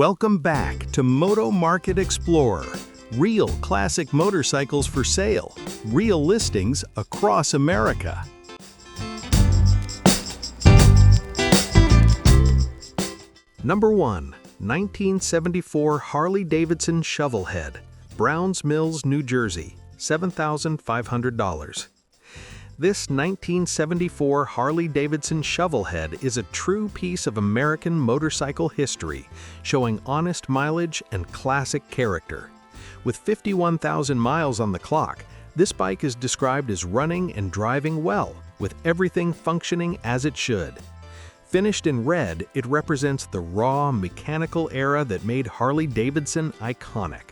Welcome back to Moto Market Explorer. Real classic motorcycles for sale. Real listings across America. Number 1. 1974 Harley-Davidson Shovelhead, Browns Mills, New Jersey, $7,500. This 1974 Harley-Davidson Shovelhead is a true piece of American motorcycle history, showing honest mileage and classic character. With 51,000 miles on the clock, this bike is described as running and driving well, with everything functioning as it should. Finished in red, it represents the raw, mechanical era that made Harley-Davidson iconic.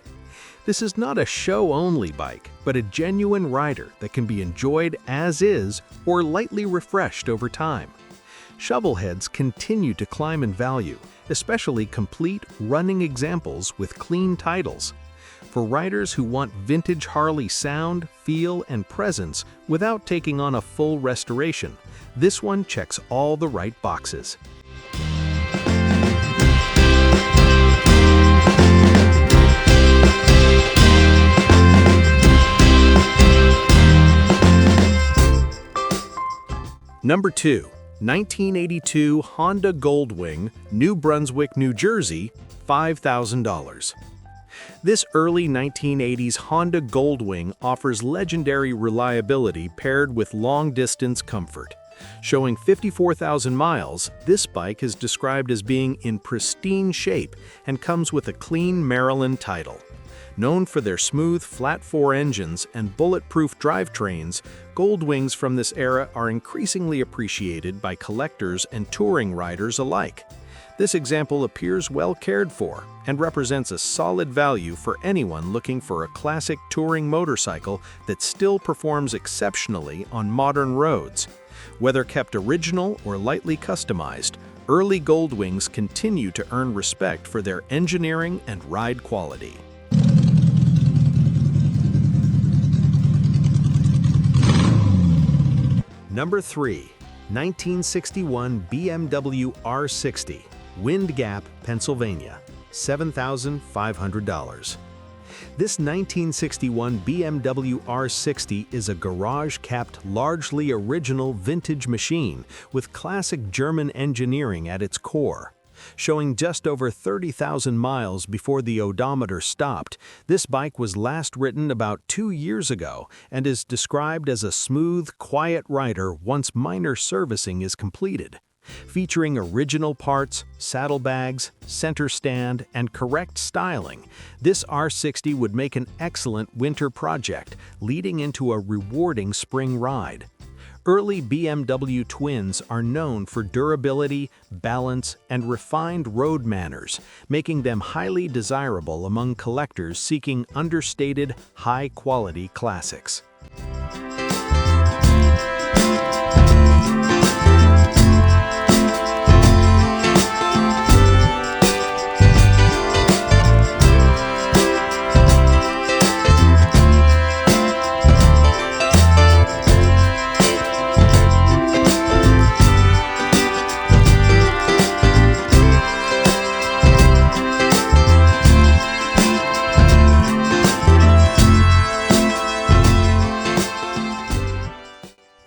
This is not a show-only bike, but a genuine rider that can be enjoyed as is or lightly refreshed over time. Shovelheads continue to climb in value, especially complete running examples with clean titles. For riders who want vintage Harley sound, feel, and presence without taking on a full restoration, this one checks all the right boxes. Number 2. 1982 Honda Goldwing, New Brunswick, New Jersey, $5,000. This early 1980s Honda Goldwing offers legendary reliability paired with long-distance comfort. Showing 54,000 miles, this bike is described as being in pristine shape and comes with a clean Maryland title. Known for their smooth, flat-4 engines and bulletproof drivetrains, Goldwings from this era are increasingly appreciated by collectors and touring riders alike. This example appears well cared for and represents a solid value for anyone looking for a classic touring motorcycle that still performs exceptionally on modern roads. Whether kept original or lightly customized, early Goldwings continue to earn respect for their engineering and ride quality. Number 3. 1961 BMW R60, Wind Gap, Pennsylvania, $7,500. This 1961 BMW R60 is a garage-capped, largely original vintage machine with classic German engineering at its core. Showing just over 30,000 miles before the odometer stopped, this bike was last ridden about 2 years ago and is described as a smooth, quiet rider once minor servicing is completed. Featuring original parts, saddlebags, center stand, and correct styling, this R60 would make an excellent winter project, leading into a rewarding spring ride. Early BMW twins are known for durability, balance, and refined road manners, making them highly desirable among collectors seeking understated, high-quality classics.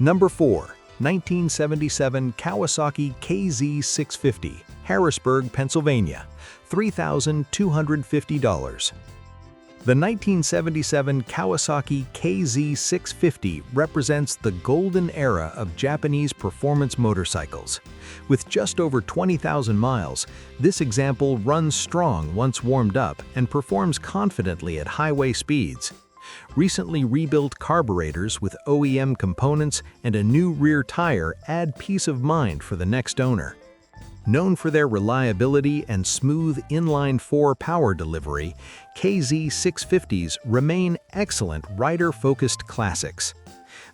Number 4. 1977 Kawasaki KZ650, Harrisburg, Pennsylvania, $3,250. The 1977 Kawasaki KZ650 represents the golden era of Japanese performance motorcycles. With just over 20,000 miles, this example runs strong once warmed up and performs confidently at highway speeds. Recently rebuilt carburetors with OEM components and a new rear tire add peace of mind for the next owner. Known for their reliability and smooth inline-4 power delivery, KZ650s remain excellent rider-focused classics.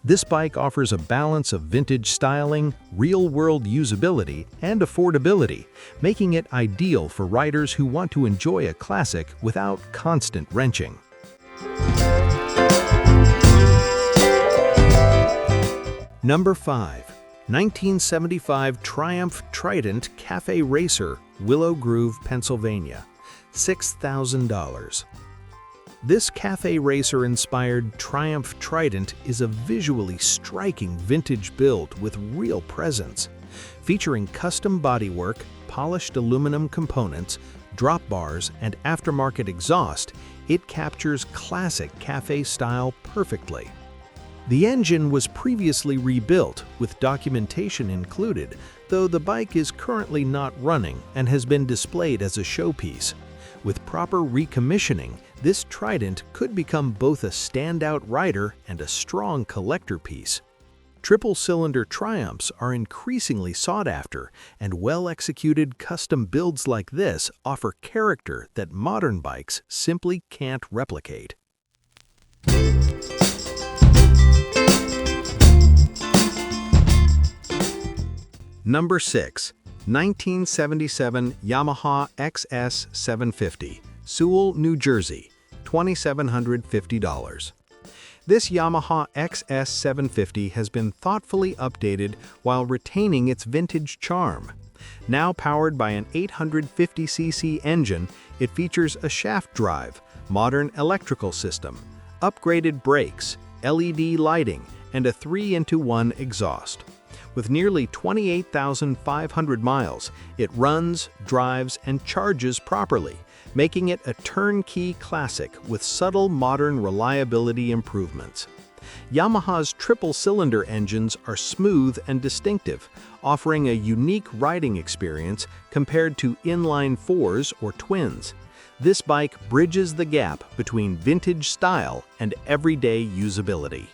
This bike offers a balance of vintage styling, real-world usability, and affordability, making it ideal for riders who want to enjoy a classic without constant wrenching. Number 5. 1975 Triumph Trident Cafe Racer, Willow Grove, Pennsylvania, $6,000. This cafe racer-inspired Triumph Trident is a visually striking vintage build with real presence. Featuring custom bodywork, polished aluminum components, drop bars, and aftermarket exhaust, it captures classic cafe style perfectly. The engine was previously rebuilt, with documentation included, though the bike is currently not running and has been displayed as a showpiece. With proper recommissioning, this Trident could become both a standout rider and a strong collector piece. Triple-cylinder Triumphs are increasingly sought after, and well-executed custom builds like this offer character that modern bikes simply can't replicate. Number 6. 1977 Yamaha XS750, Sewell, New Jersey, $2,750. This Yamaha XS750 has been thoughtfully updated while retaining its vintage charm. Now powered by an 850cc engine, it features a shaft drive, modern electrical system, upgraded brakes, LED lighting, and a 3-in-1 exhaust. With nearly 28,500 miles, it runs, drives, and charges properly, making it a turnkey classic with subtle modern reliability improvements. Yamaha's triple-cylinder engines are smooth and distinctive, offering a unique riding experience compared to inline fours or twins. This bike bridges the gap between vintage style and everyday usability.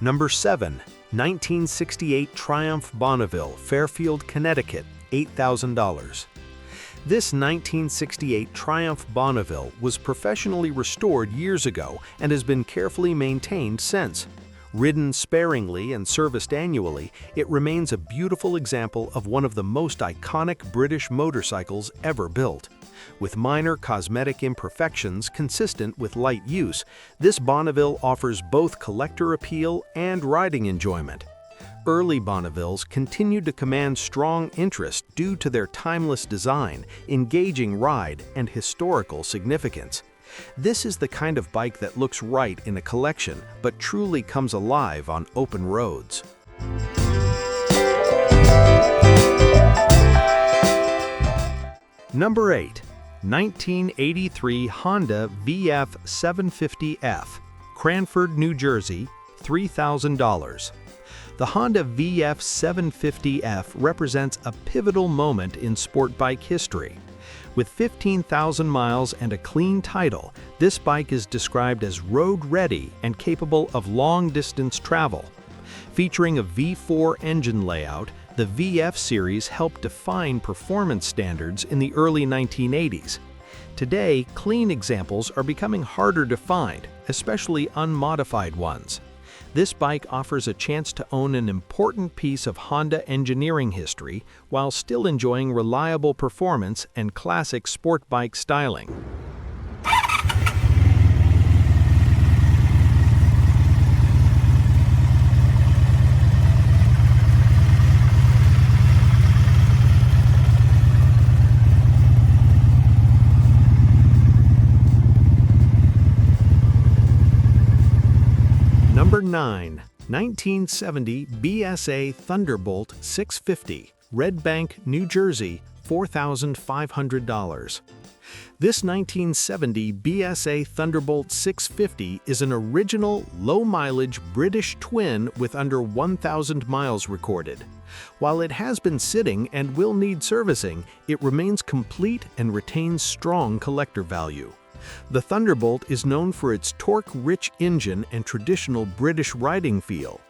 Number 7. 1968 Triumph Bonneville, Fairfield, Connecticut, $8,000. This 1968 Triumph Bonneville was professionally restored years ago and has been carefully maintained since. Ridden sparingly and serviced annually, it remains a beautiful example of one of the most iconic British motorcycles ever built. With minor cosmetic imperfections consistent with light use, this Bonneville offers both collector appeal and riding enjoyment. Early Bonnevilles continued to command strong interest due to their timeless design, engaging ride, and historical significance. This is the kind of bike that looks right in a collection, but truly comes alive on open roads. Number 8. 1983 Honda VF750F, Cranford, New Jersey, $3,000. The Honda VF750F represents a pivotal moment in sport bike history. With 15,000 miles and a clean title, this bike is described as road-ready and capable of long-distance travel. Featuring a V4 engine layout, the VF series helped define performance standards in the early 1980s. Today, clean examples are becoming harder to find, especially unmodified ones. This bike offers a chance to own an important piece of Honda engineering history while still enjoying reliable performance and classic sport bike styling. Number 9. 1970 BSA Thunderbolt 650, Red Bank, New Jersey, $4,500. This 1970 BSA Thunderbolt 650 is an original, low-mileage British twin with under 1,000 miles recorded. While it has been sitting and will need servicing, it remains complete and retains strong collector value. The Thunderbolt is known for its torque-rich engine and traditional British riding feel.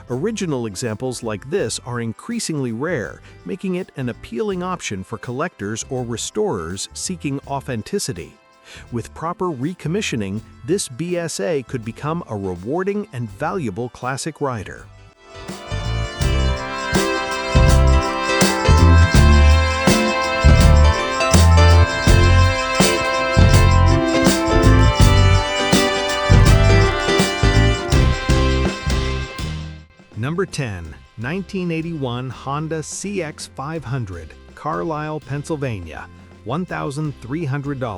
Original examples like this are increasingly rare, making it an appealing option for collectors or restorers seeking authenticity. With proper recommissioning, this BSA could become a rewarding and valuable classic rider. Number 10. 1981 Honda CX500, Carlisle, Pennsylvania, $1,300.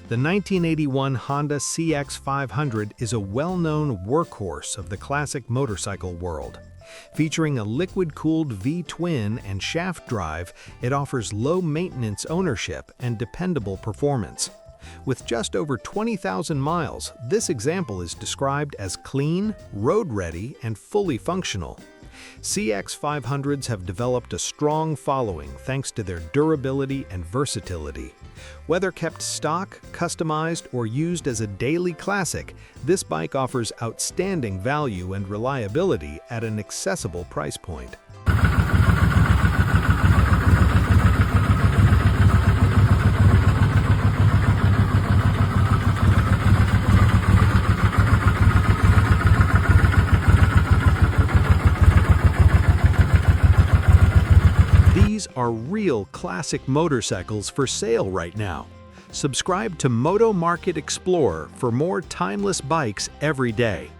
The 1981 Honda CX500 is a well-known workhorse of the classic motorcycle world. Featuring a liquid-cooled V-twin and shaft drive, it offers low-maintenance ownership and dependable performance. With just over 20,000 miles, this example is described as clean, road-ready, and fully functional. CX500s have developed a strong following thanks to their durability and versatility. Whether kept stock, customized, or used as a daily classic, this bike offers outstanding value and reliability at an accessible price point. These are real classic motorcycles for sale right now. Subscribe to Moto Market Explorer for more timeless bikes every day.